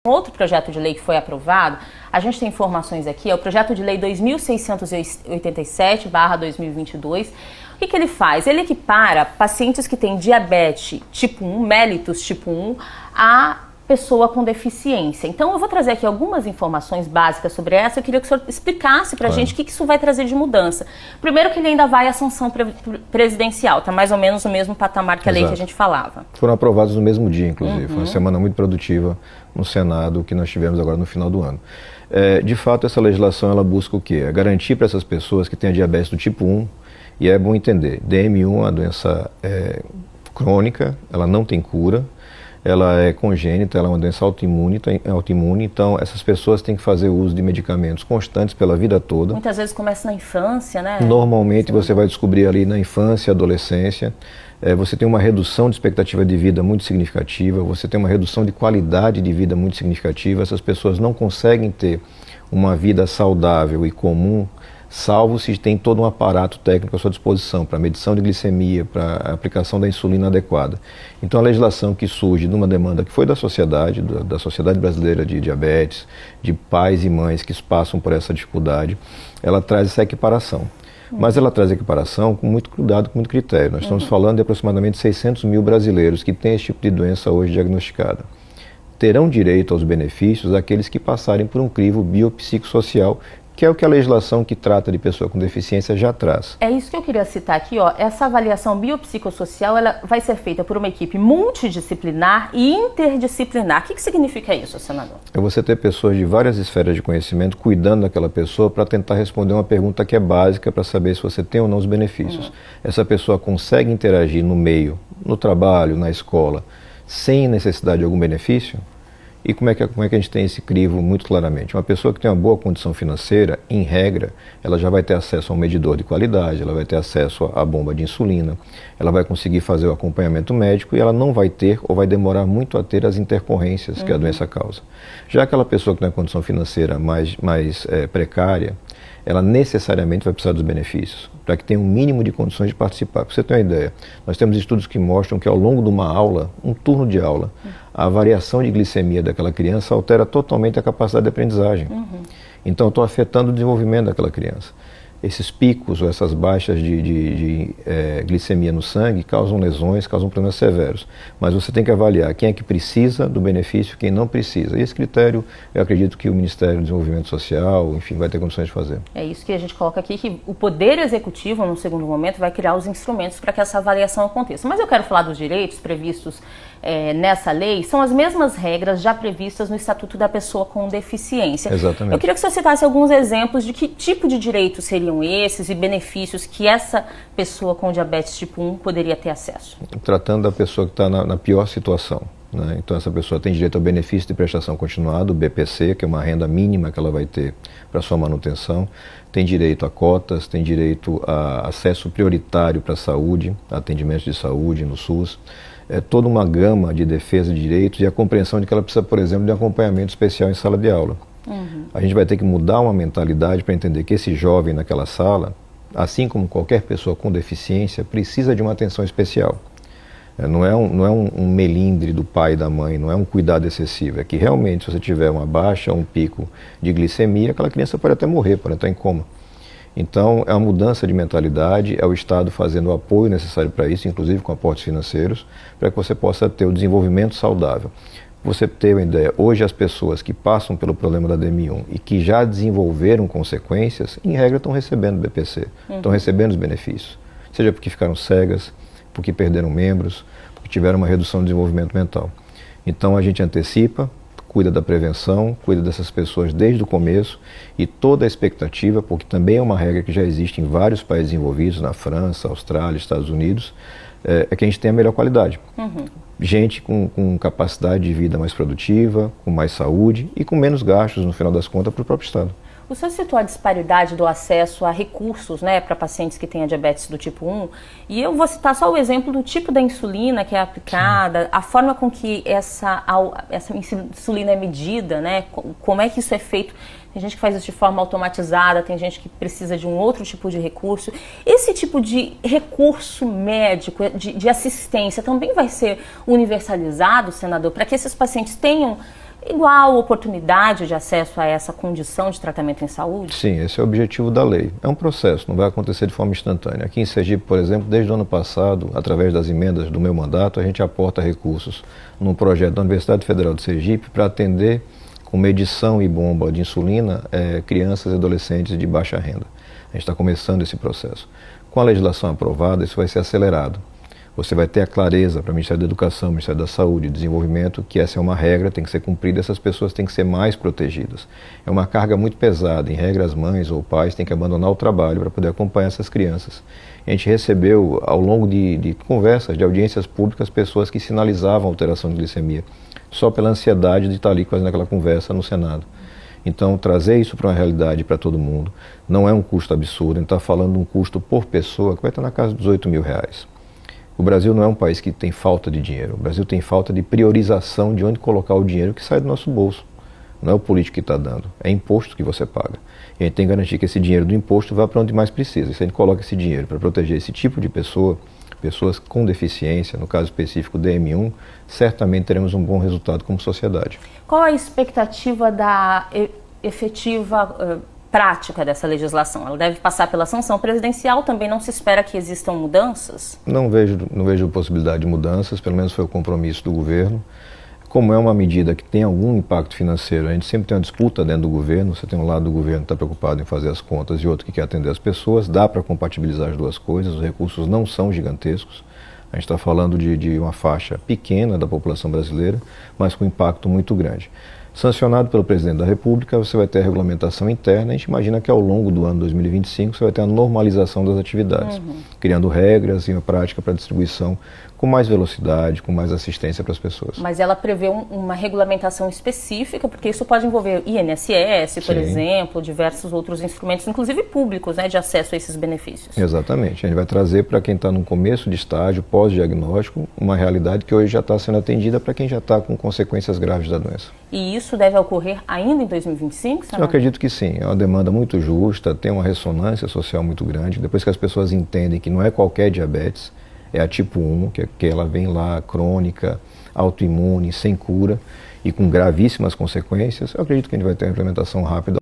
Outro projeto de lei que foi aprovado, a gente tem informações aqui, é o projeto de lei 2687/2022. O que ele faz? Ele equipara pacientes que têm diabetes tipo 1, mellitus tipo 1, a pessoa com deficiência. Então eu vou trazer aqui algumas informações básicas sobre essa. Eu queria que o senhor explicasse pra gente o que isso vai trazer de mudança. Primeiro que ele ainda vai à sanção presidencial, tá mais ou menos no mesmo patamar que a lei que a gente falava. Foram aprovados no mesmo dia, inclusive. Foi uma semana muito produtiva no Senado, que nós tivemos agora no final do ano. De fato, essa legislação ela busca o quê? É garantir para essas pessoas que têm a diabetes do tipo 1, e é bom entender, DMI é uma doença crônica, ela não tem cura, ela é congênita, ela é uma doença autoimune, então essas pessoas têm que fazer uso de medicamentos constantes pela vida toda. Muitas vezes começa na infância, né? Normalmente você vai descobrir ali na infância e adolescência. Você tem uma redução de expectativa de vida muito significativa, você tem uma redução de qualidade de vida muito significativa. Essas pessoas não conseguem ter uma vida saudável e comum, salvo se tem todo um aparato técnico à sua disposição para medição de glicemia, para a aplicação da insulina adequada. Então a legislação que surge de uma demanda que foi da Sociedade Brasileira de Diabetes, de pais e mães que passam por essa dificuldade, ela traz essa equiparação. Mas ela traz equiparação com muito cuidado, com muito critério. Nós estamos falando de aproximadamente 600 mil brasileiros que têm esse tipo de doença hoje diagnosticada. Terão direito aos benefícios aqueles que passarem por um crivo biopsicossocial, que é o que a legislação que trata de pessoa com deficiência já traz. É isso que eu queria citar aqui, ó. Essa avaliação biopsicossocial, ela vai ser feita por uma equipe multidisciplinar e interdisciplinar. O que significa isso, senador? É você ter pessoas de várias esferas de conhecimento cuidando daquela pessoa para tentar responder uma pergunta que é básica para saber se você tem ou não os benefícios. Essa pessoa consegue interagir no meio, no trabalho, na escola, sem necessidade de algum benefício? E como é que a gente tem esse crivo muito claramente? Uma pessoa que tem uma boa condição financeira, em regra, ela já vai ter acesso a um medidor de qualidade, ela vai ter acesso à bomba de insulina, ela vai conseguir fazer o acompanhamento médico e ela não vai ter ou vai demorar muito a ter as intercorrências que a doença causa. Já aquela pessoa que tem uma condição financeira mais precária, ela necessariamente vai precisar dos benefícios, para que tenha um mínimo de condições de participar. Para você ter uma ideia, nós temos estudos que mostram que ao longo de uma aula, um turno de aula, a variação de glicemia daquela criança altera totalmente a capacidade de aprendizagem. Então eu estou afetando o desenvolvimento daquela criança. Esses picos ou essas baixas de glicemia no sangue causam lesões, causam problemas severos. Mas você tem que avaliar quem é que precisa do benefício, quem não precisa. E esse critério, eu acredito que o Ministério do Desenvolvimento Social, enfim, vai ter condições de fazer. É isso que a gente coloca aqui, que o Poder Executivo, no segundo momento, vai criar os instrumentos para que essa avaliação aconteça. Mas eu quero falar dos direitos previstos nessa lei, são as mesmas regras já previstas no Estatuto da Pessoa com Deficiência. Exatamente. Eu queria que você citasse alguns exemplos de que tipo de direitos seriam esses e benefícios que essa pessoa com diabetes tipo 1 poderia ter acesso. Tratando da pessoa que está na pior situação, né? Então essa pessoa tem direito ao benefício de prestação continuada, o BPC, que é uma renda mínima que ela vai ter para sua manutenção, tem direito a cotas, tem direito a acesso prioritário para a saúde, atendimentos de saúde no SUS, toda uma gama de defesa de direitos e a compreensão de que ela precisa, por exemplo, de acompanhamento especial em sala de aula. A gente vai ter que mudar uma mentalidade para entender que esse jovem naquela sala, assim como qualquer pessoa com deficiência, precisa de uma atenção especial. Não é um melindre do pai e da mãe, não é um cuidado excessivo. É que realmente, se você tiver uma baixa, um pico de glicemia, aquela criança pode até morrer, pode estar em coma. Então, é uma mudança de mentalidade, é o Estado fazendo o apoio necessário para isso, inclusive com aportes financeiros, para que você possa ter o desenvolvimento saudável. Você ter uma ideia, hoje as pessoas que passam pelo problema da DMI-1 e que já desenvolveram consequências, em regra estão recebendo BPC, estão recebendo os benefícios. Seja porque ficaram cegas, porque perderam membros, porque tiveram uma redução do desenvolvimento mental. Então a gente antecipa, cuida da prevenção, cuida dessas pessoas desde o começo e toda a expectativa, porque também é uma regra que já existe em vários países envolvidos, na França, Austrália, Estados Unidos, é que a gente tenha a melhor qualidade. Gente com capacidade de vida mais produtiva, com mais saúde e com menos gastos, no final das contas, para o próprio Estado. O senhor citou a disparidade do acesso a recursos, né, para pacientes que têm a diabetes do tipo 1, e eu vou citar só o exemplo do tipo da insulina que é aplicada, a forma com que essa insulina é medida, né, como é que isso é feito. Tem gente que faz isso de forma automatizada, tem gente que precisa de um outro tipo de recurso. Esse tipo de recurso médico, de assistência, também vai ser universalizado, senador, para que esses pacientes tenham igual oportunidade de acesso a essa condição de tratamento em saúde? Sim, esse é o objetivo da lei. É um processo, não vai acontecer de forma instantânea. Aqui em Sergipe, por exemplo, desde o ano passado, através das emendas do meu mandato, a gente aporta recursos num projeto da Universidade Federal de Sergipe para atender com medição e bomba de insulina crianças e adolescentes de baixa renda. A gente está começando esse processo. Com a legislação aprovada, isso vai ser acelerado. Você vai ter a clareza para o Ministério da Educação, Ministério da Saúde, Desenvolvimento, que essa é uma regra, tem que ser cumprida, essas pessoas têm que ser mais protegidas. É uma carga muito pesada, em regra as mães ou pais têm que abandonar o trabalho para poder acompanhar essas crianças. A gente recebeu, ao longo de conversas, de audiências públicas, pessoas que sinalizavam alteração de glicemia, só pela ansiedade de estar ali fazendo aquela conversa no Senado. Então, trazer isso para uma realidade para todo mundo não é um custo absurdo, a gente está falando de um custo por pessoa que vai estar na casa dos R$8 mil. O Brasil não é um país que tem falta de dinheiro. O Brasil tem falta de priorização de onde colocar o dinheiro que sai do nosso bolso. Não é o político que está dando, é imposto que você paga. E a gente tem que garantir que esse dinheiro do imposto vá para onde mais precisa. E se a gente coloca esse dinheiro para proteger esse tipo de pessoa, pessoas com deficiência, no caso específico DM1, certamente teremos um bom resultado como sociedade. Qual a expectativa da efetiva prática dessa legislação? Ela deve passar pela sanção presidencial, também não se espera que existam mudanças? Não vejo possibilidade de mudanças, pelo menos foi o compromisso do governo. Como é uma medida que tem algum impacto financeiro, a gente sempre tem uma disputa dentro do governo, você tem um lado do governo que está preocupado em fazer as contas e outro que quer atender as pessoas, dá para compatibilizar as duas coisas, os recursos não são gigantescos, a gente está falando de uma faixa pequena da população brasileira, mas com impacto muito grande. Sancionado pelo presidente da República, você vai ter a regulamentação interna. A gente imagina que ao longo do ano 2025 você vai ter a normalização das atividades, criando regras e uma prática para distribuição com mais velocidade, com mais assistência para as pessoas. Mas ela prevê uma regulamentação específica, porque isso pode envolver INSS, por exemplo, diversos outros instrumentos, inclusive públicos, né, de acesso a esses benefícios. Exatamente. A gente vai trazer para quem está no começo de estágio, pós-diagnóstico, uma realidade que hoje já está sendo atendida para quem já está com consequências graves da doença. E isso deve ocorrer ainda em 2025, Samuel? Eu acredito que sim. É uma demanda muito justa, tem uma ressonância social muito grande. Depois que as pessoas entendem que não é qualquer diabetes, é a tipo 1, que ela vem lá crônica, autoimune, sem cura e com gravíssimas consequências, eu acredito que a gente vai ter uma implementação rápida.